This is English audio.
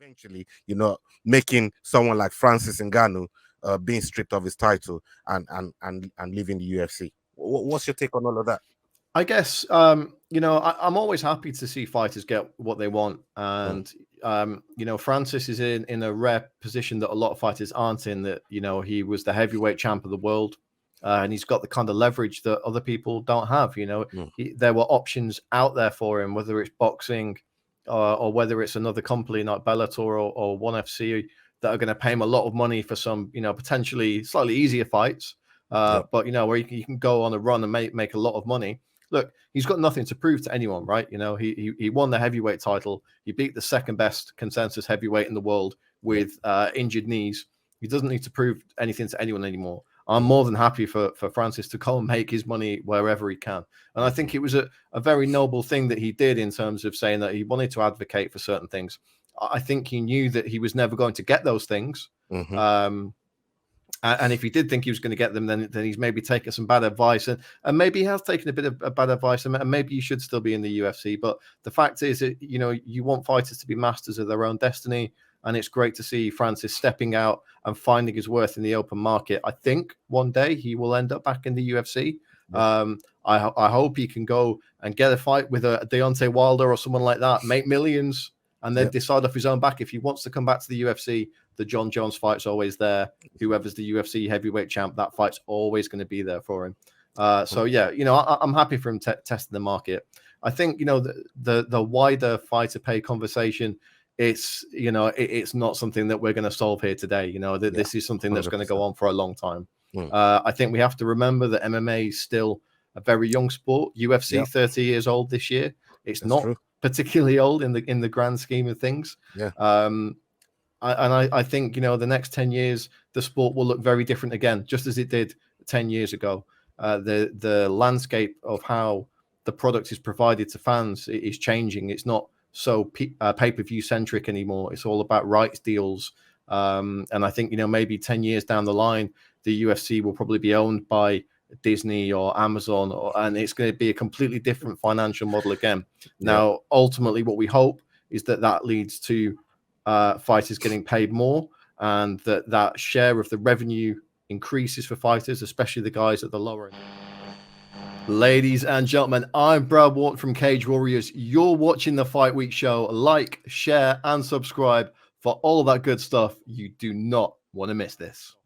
eventually, making someone like Francis Ngannou being stripped of his title and leaving the UFC. What's your take on all of that? I guess I'm always happy to see fighters get what they want, and Francis is in a rare position that a lot of fighters aren't in. That he was the heavyweight champ of the world, and he's got the kind of leverage that other people don't have. There were options out there for him, whether it's boxing or whether it's another company like Bellator or ONE FC that are going to pay him a lot of money for some potentially slightly easier fights, but where you can go on a run and make a lot of money. Look, he's got nothing to prove to anyone, right? He won the heavyweight title. He beat the second best consensus heavyweight in the world with injured knees. He doesn't need to prove anything to anyone anymore. I'm more than happy for Francis to go and make his money wherever he can. And I think it was a very noble thing that he did in terms of saying that he wanted to advocate for certain things. I think he knew that he was never going to get those things. And if he did think he was going to get them, then he's maybe taken some bad advice, and maybe he has taken a bit of bad advice, and maybe you should still be in the UFC. But the fact is that you want fighters to be masters of their own destiny, and it's great to see Francis stepping out and finding his worth in the open market. I think one day he will end up back in the UFC. I hope he can go and get a fight with a Deontay Wilder or someone like that, make millions, and then decide off his own back if he wants to come back to the UFC. The John Jones fight's always there. Whoever's the UFC heavyweight champ, that fight's always going to be there for him. I'm happy for him testing the market. I think the wider fighter pay conversation, it's not something that we're going to solve here today. This is something that's going to go on for a long time. I think we have to remember that MMA is still a very young sport. UFC 30 years old this year. It's not particularly old in the grand scheme of things. I think the next 10 years the sport will look very different again, just as it did 10 years ago. The landscape of how the product is provided to fans is changing. It's not so pay-per-view centric anymore. It's all about rights deals, and I think maybe 10 years down the line the UFC will probably be owned by Disney or Amazon, and it's going to be a completely different financial model again. Now, ultimately, what we hope is that leads to fighters getting paid more, and that share of the revenue increases for fighters, especially the guys at the lower end. Ladies and gentlemen, I'm Brad Wharton from Cage Warriors. You're watching the Fight Week Show. Like, share, and subscribe for all that good stuff. You do not want to miss this.